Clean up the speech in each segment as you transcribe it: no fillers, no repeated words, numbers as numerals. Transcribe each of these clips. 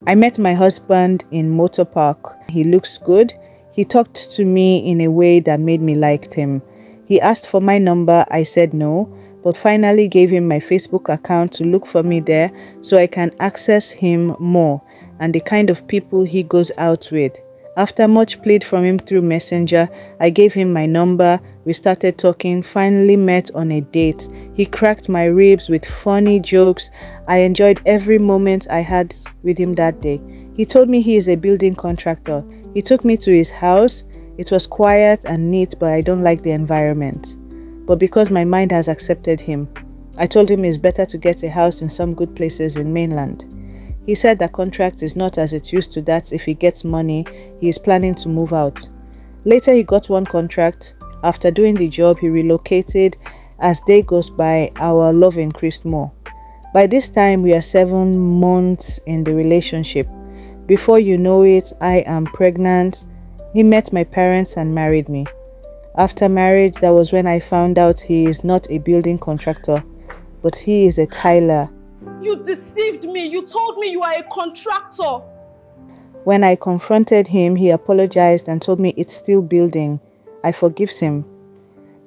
I met my husband in Motor Park. He looks good. He talked to me in a way that made me like him. He asked for my number. I said no, but finally gave him my Facebook account to look for me there so I can access him more and the kind of people he goes out with. After much plead from him through Messenger, I gave him my number. We started talking, finally met on a date. He cracked my ribs with funny jokes. I enjoyed every moment I had with him that day. He told me he is a building contractor. He took me to his house. It was quiet and neat, but I don't like the environment. But because my mind has accepted him, I told him it's better to get a house in some good places in mainland. He said that contract is not as it used to, that if he gets money, he is planning to move out. Later he got one contract. After doing the job, he relocated. As day goes by, our love increased more. By this time, we are 7 months in the relationship. Before you know it, I am pregnant. He met my parents and married me. After marriage, that was when I found out he is not a building contractor, but he is a tiler. You deceived me. You told me you are a contractor. When I confronted him, he apologized and told me it's still building. I forgive him.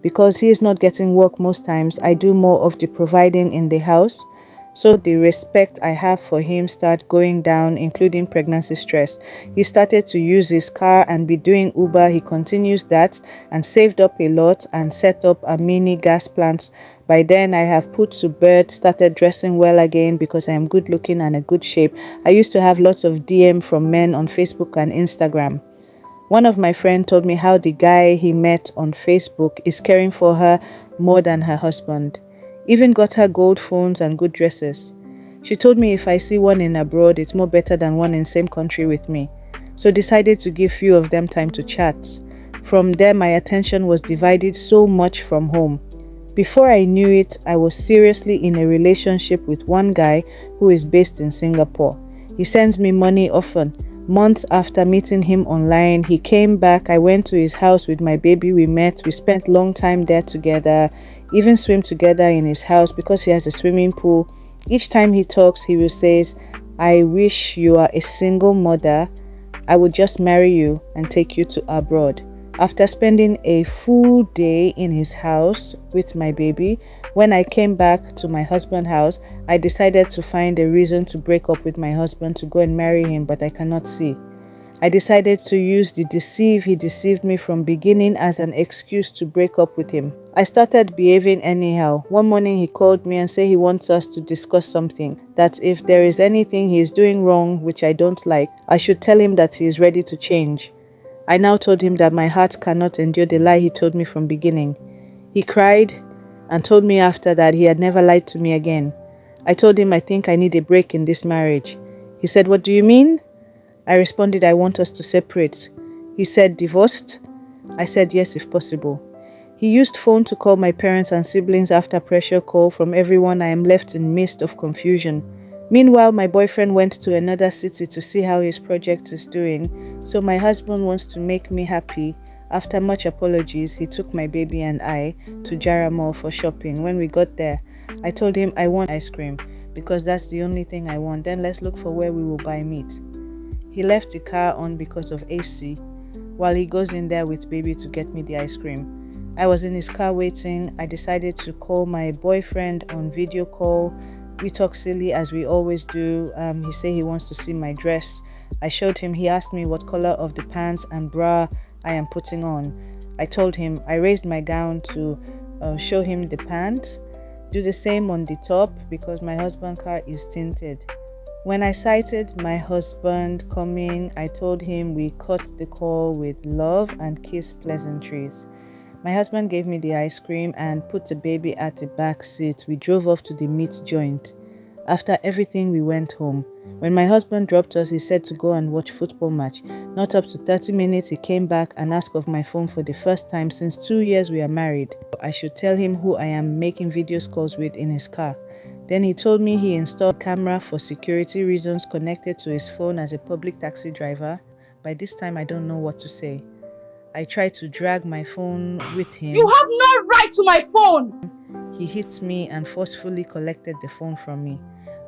Because he is not getting work most times, I do more of the providing in the house. So the respect I have for him started going down, including pregnancy stress. He started to use his car and be doing Uber. He continues that and saved up a lot and set up a mini gas plant. By then, I have put to bed, started dressing well again because I am good looking and in good shape. I used to have lots of DM from men on Facebook and Instagram. One of my friends told me how the guy he met on Facebook is caring for her more than her husband. Even got her gold phones and good dresses. She told me if I see one in abroad, it's more better than one in same country with me. So decided to give few of them time to chat. From there, my attention was divided so much from home. Before I knew it, I was seriously in a relationship with one guy who is based in Singapore. He sends me money often. Months after meeting him online, he came back. I went to his house with my baby. We met. We spent long time there together. Even swim together in his house because he has a swimming pool. Each time he talks, he will say, I wish you are a single mother. I would just marry you and take you to abroad. After spending a full day in his house with my baby, when I came back to my husband's house, I decided to find a reason to break up with my husband to go and marry him, but I cannot see. I decided to use the deceive he deceived me from beginning as an excuse to break up with him. I started behaving anyhow. One morning he called me and said he wants us to discuss something, that if there is anything he is doing wrong which I don't like, I should tell him that he is ready to change. I now told him that my heart cannot endure the lie he told me from beginning. He cried and told me after that he had never lied to me again. I told him I think I need a break in this marriage. He said, what do you mean? I responded, I want us to separate. He said, divorced? I said, yes, if possible. He used phone to call my parents and siblings. After pressure call from everyone, I am left in midst of confusion. Meanwhile, my boyfriend went to another city to see how his project is doing. So my husband wants to make me happy. After much apologies, he took my baby and I to Jara Mall for shopping. When we got there, I told him I want ice cream because that's the only thing I want. Then let's look for where we will buy meat. He left the car on because of AC while he goes in there with baby to get me the ice cream. I was in his car waiting. I decided to call my boyfriend on video call. We talk silly as we always do. He said he wants to see my dress. I showed him. He asked me what color of the pants and bra I am putting on. I told him. I raised my gown to show him the pants. Do the same on the top because my husband's car is tinted. When I sighted my husband coming, I told him we cut the call with love and kiss pleasantries. My husband gave me the ice cream and put the baby at the back seat. We drove off to the meat joint. After everything, we went home. When my husband dropped us, he said to go and watch football match. Not up to 30 minutes, he came back and asked of my phone for the first time since 2 years we are married. I should tell him who I am making video calls with in his car. Then he told me he installed a camera for security reasons connected to his phone as a public taxi driver. By this time, I don't know what to say. I tried to drag my phone with him. You have no right to my phone! He hit me and forcefully collected the phone from me.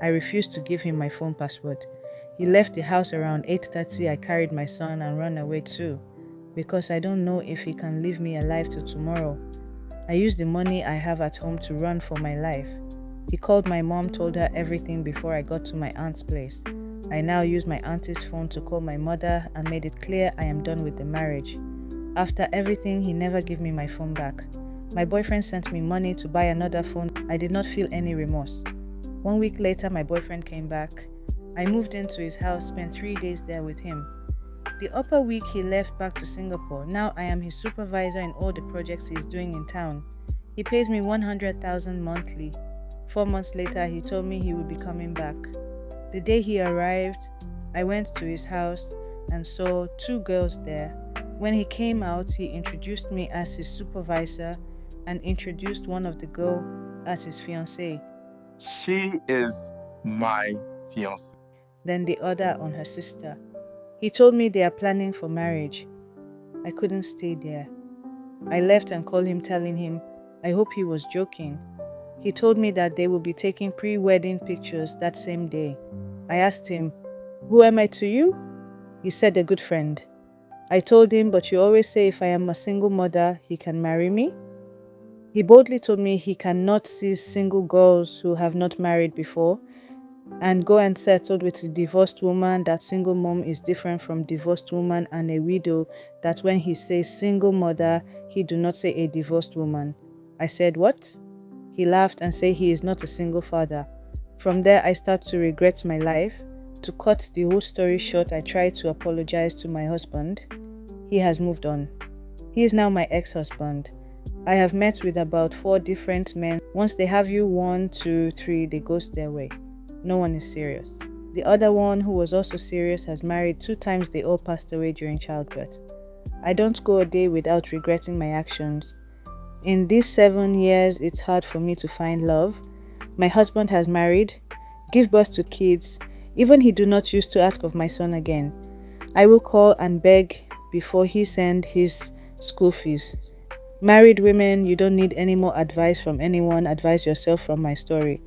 I refused to give him my phone password. He left the house around 8:30. I carried my son and ran away too, because I don't know if he can leave me alive till tomorrow. I used the money I have at home to run for my life. He called my mom, told her everything before I got to my aunt's place. I now use my auntie's phone to call my mother and made it clear I am done with the marriage. After everything, he never gave me my phone back. My boyfriend sent me money to buy another phone. I did not feel any remorse. 1 week later, my boyfriend came back. I moved into his house, spent 3 days there with him. The upper week, he left back to Singapore. Now I am his supervisor in all the projects he is doing in town. He pays me 100,000 monthly. 4 months later, he told me he would be coming back. The day he arrived, I went to his house and saw 2 girls there. When he came out, he introduced me as his supervisor and introduced one of the girls as his fiancée. She is my fiancée. Then the other on her sister. He told me they are planning for marriage. I couldn't stay there. I left and called him, telling him I hope he was joking. He told me that they will be taking pre-wedding pictures that same day. I asked him, "Who am I to you?" He said, "A good friend." I told him, "But you always say if I am a single mother, he can marry me." He boldly told me he cannot see single girls who have not married before and go and settle with a divorced woman, that single mom is different from divorced woman and a widow, that when he says single mother, he do not say a divorced woman. I said, "What?" He laughed and said he is not a single father. From there, I start to regret my life. To cut the whole story short, I tried to apologize to my husband. He has moved on. He is now my ex-husband. I have met with about 4 different men. Once they have you 1, 2, 3, they ghost their way. No one is serious. The other one, who was also serious, has married 2 times. They all passed away during childbirth. I don't go a day without regretting my actions. In these 7 years, it's hard for me to find love. My husband has married, give birth to kids. Even he do not used to ask of my son again. I will call and beg before he send his school fees. Married women, you don't need any more advice from anyone. Advise yourself from my story.